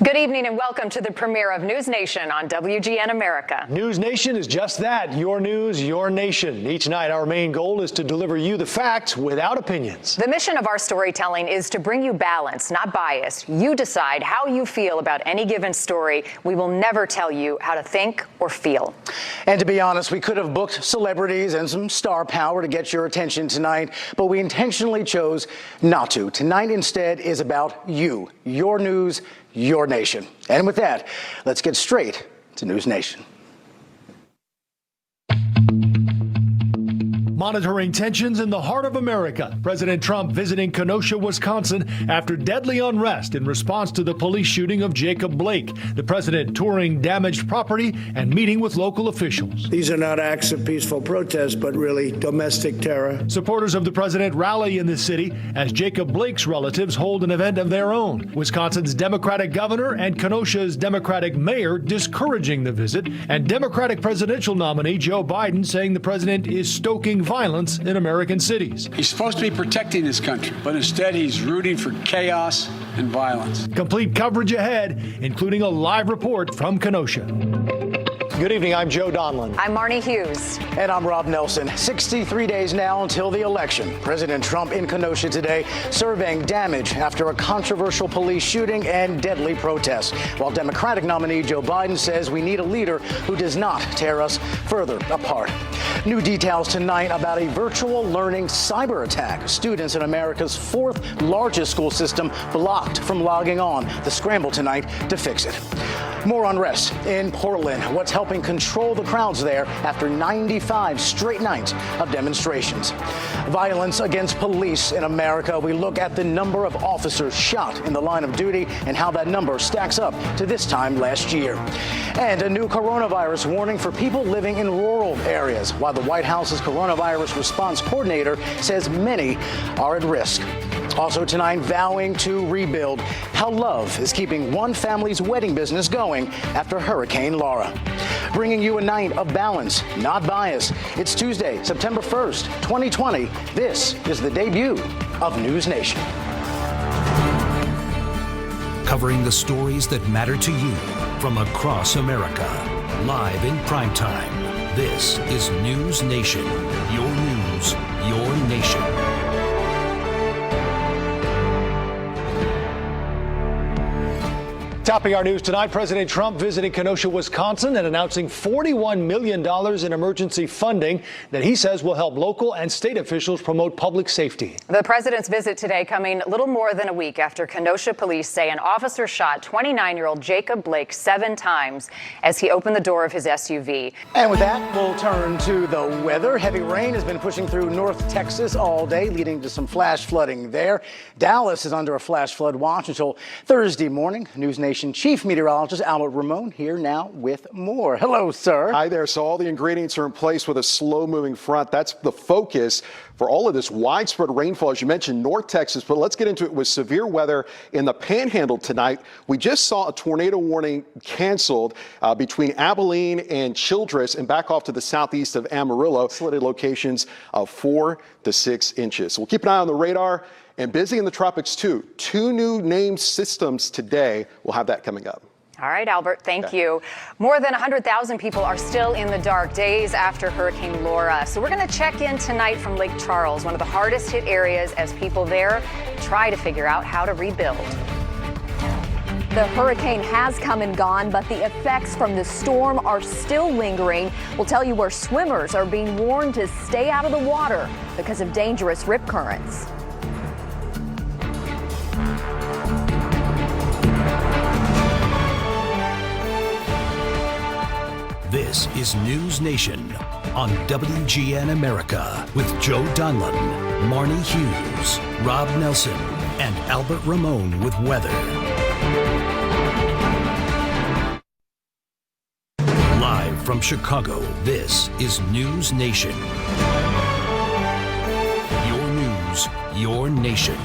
Good evening and welcome to the premiere of NewsNation on WGN America. NewsNation is just that, your news, your nation. Each night our main goal is to deliver you the facts without opinions. The mission of our storytelling is to bring you balance, not bias. You decide how you feel about any given story. We will never tell you how to think or feel. And to be honest, we could have booked celebrities and some star power to get your attention tonight, but we intentionally chose not to. Tonight instead is about you, your news, your nation. And with that, let's get straight to NewsNation. Monitoring tensions in the heart of America. President Trump visiting Kenosha, Wisconsin after deadly unrest in response to the police shooting of Jacob Blake. The president touring damaged property and meeting with local officials. These are not acts of peaceful protest, but really domestic terror. Supporters of the president rally in the city as Jacob Blake's relatives hold an event of their own. Wisconsin's Democratic governor and Kenosha's Democratic mayor discouraging the visit, and Democratic presidential nominee Joe Biden saying the president is stoking violence in American cities. He's supposed to be protecting this country, but instead he's rooting for chaos and violence. Complete coverage ahead, including a live report from Kenosha. Good evening, I'm Joe Donlin. I'm Marnie Hughes. And I'm Rob Nelson. 63 days now until the election. President Trump in Kenosha today surveying damage after a controversial police shooting and deadly protests. While Democratic nominee Joe Biden says we need a leader who does not tear us further apart. New details tonight about a virtual learning cyber attack. Students in America's fourth largest school system blocked from logging on. The scramble tonight to fix it. More unrest in Portland. What's helping control the crowds there after 95 straight nights of demonstrations? Violence against police in America. We look at the number of officers shot in the line of duty and how that number stacks up to this time last year. And a new coronavirus warning for people living in rural areas, while the White House's coronavirus response coordinator says many are at risk. Also tonight, vowing to rebuild, how love is keeping one family's wedding business going after Hurricane Laura. Bringing you a night of balance, not bias. It's Tuesday, September 1st, 2020. This is the debut of NewsNation. Covering the stories that matter to you from across America. Live in primetime. This is NewsNation. Your news, your nation. Topping our news tonight, President Trump visiting Kenosha, Wisconsin and announcing $41 million in emergency funding that he says will help local and state officials promote public safety. The president's visit today coming little more than a week after Kenosha police say an officer shot 29-year-old Jacob Blake 7 times as he opened the door of his SUV. And with that, we'll turn to the weather. Heavy rain has been pushing through North Texas all day, leading to some flash flooding there. Dallas is under a flash flood watch until Thursday morning. NewsNation Chief Meteorologist Albert Ramon here now with more. Hello, sir. Hi there. So all the ingredients are in place with a slow-moving front. That's the focus for all of this widespread rainfall, as you mentioned, North Texas. But let's get into it with severe weather in the Panhandle tonight. We just saw a tornado warning canceled between Abilene and Childress and back off to the southeast of Amarillo. Isolated locations of 4 to 6 inches. So we'll keep an eye on the radar. And busy in the tropics, too. 2 new named systems today. We'll have that coming up. All right, Albert, thank you. More than 100,000 people are still in the dark days after Hurricane Laura. So we're going to check in tonight from Lake Charles, one of the hardest hit areas, as people there try to figure out how to rebuild. The hurricane has come and gone, but the effects from the storm are still lingering. We'll tell you where swimmers are being warned to stay out of the water because of dangerous rip currents. This is NewsNation on WGN America with Joe Donlin, Marnie Hughes, Rob Nelson, and Albert Ramon with weather. Live from Chicago, this is NewsNation. Your news, your nation.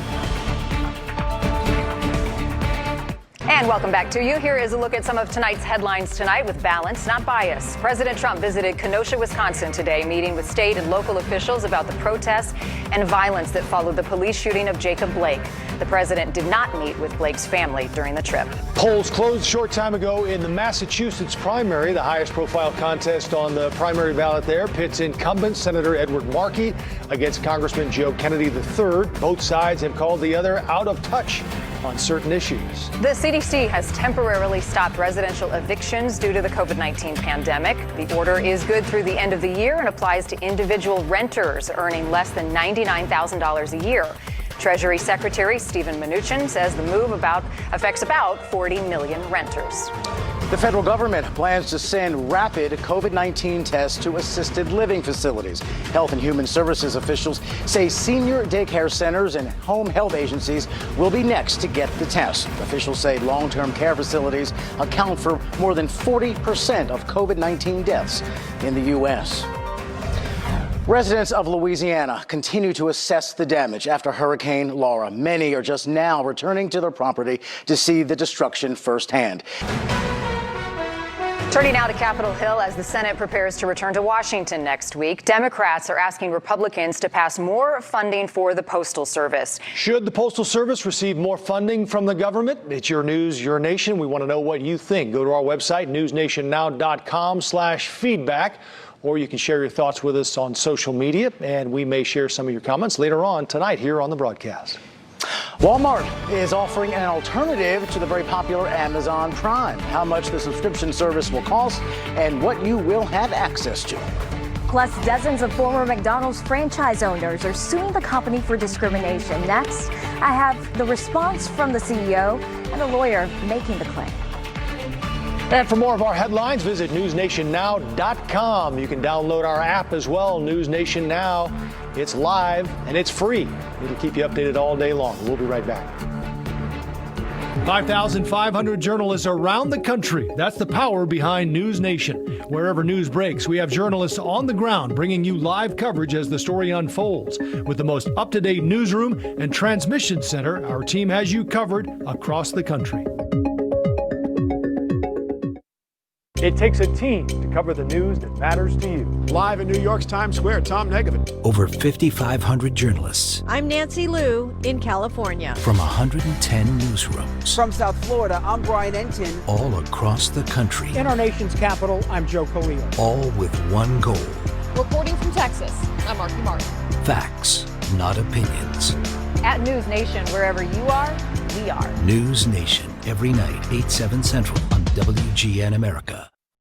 And welcome back to you. Here is a look at some of tonight's headlines tonight with balance, not bias. President Trump visited Kenosha, Wisconsin today, meeting with state and local officials about the protests and violence that followed the police shooting of Jacob Blake. The president did not meet with Blake's family during the trip. Polls closed a short time ago in the Massachusetts primary, the highest profile contest on the primary ballot there. Pits incumbent Senator Edward Markey against Congressman Joe Kennedy III. Both sides have called the other out of touch on certain issues. The CDC has temporarily stopped residential evictions due to the COVID-19 pandemic. The order is good through the end of the year and applies to individual renters earning less than $99,000 a year. Treasury Secretary Steven Mnuchin says the move affects about 40 million renters. The federal government plans to send rapid COVID-19 tests to assisted living facilities. Health and Human Services officials say senior daycare centers and home health agencies will be next to get the test. Officials say long-term care facilities account for more than 40% of COVID-19 deaths in the U.S. Residents of Louisiana continue to assess the damage after Hurricane Laura. Many are just now returning to their property to see the destruction firsthand. Turning now to Capitol Hill as the Senate prepares to return to Washington next week. Democrats are asking Republicans to pass more funding for the Postal Service. Should the Postal Service receive more funding from the government? It's your news, your nation. We want to know what you think. Go to our website, newsnationnow.com/feedback. Or you can share your thoughts with us on social media, and we may share some of your comments later on tonight here on the broadcast. Walmart is offering an alternative to the very popular Amazon Prime. How much the subscription service will cost and what you will have access to. Plus, dozens of former McDonald's franchise owners are suing the company for discrimination. Next, I have the response from the CEO and a lawyer making the claim. And for more of our headlines, visit newsnationnow.com. You can download our app as well, News Nation Now. It's live and it's free. It'll keep you updated all day long. We'll be right back. 5,500 journalists around the country. That's the power behind News Nation. Wherever news breaks, we have journalists on the ground bringing you live coverage as the story unfolds. With the most up-to-date newsroom and transmission center, our team has you covered across the country. It takes a team to cover the news that matters to you. Live in New York's Times Square, Tom Negovin. Over 5,500 journalists. I'm Nancy Liu in California. From 110 newsrooms. From South Florida, I'm Brian Entin. All across the country. In our nation's capital, I'm Joe Colillo. All with one goal. Reporting from Texas, I'm Marky Martin. Facts, not opinions. At News Nation, wherever you are, we are. News Nation, every night, 8/7 Central on WGN America.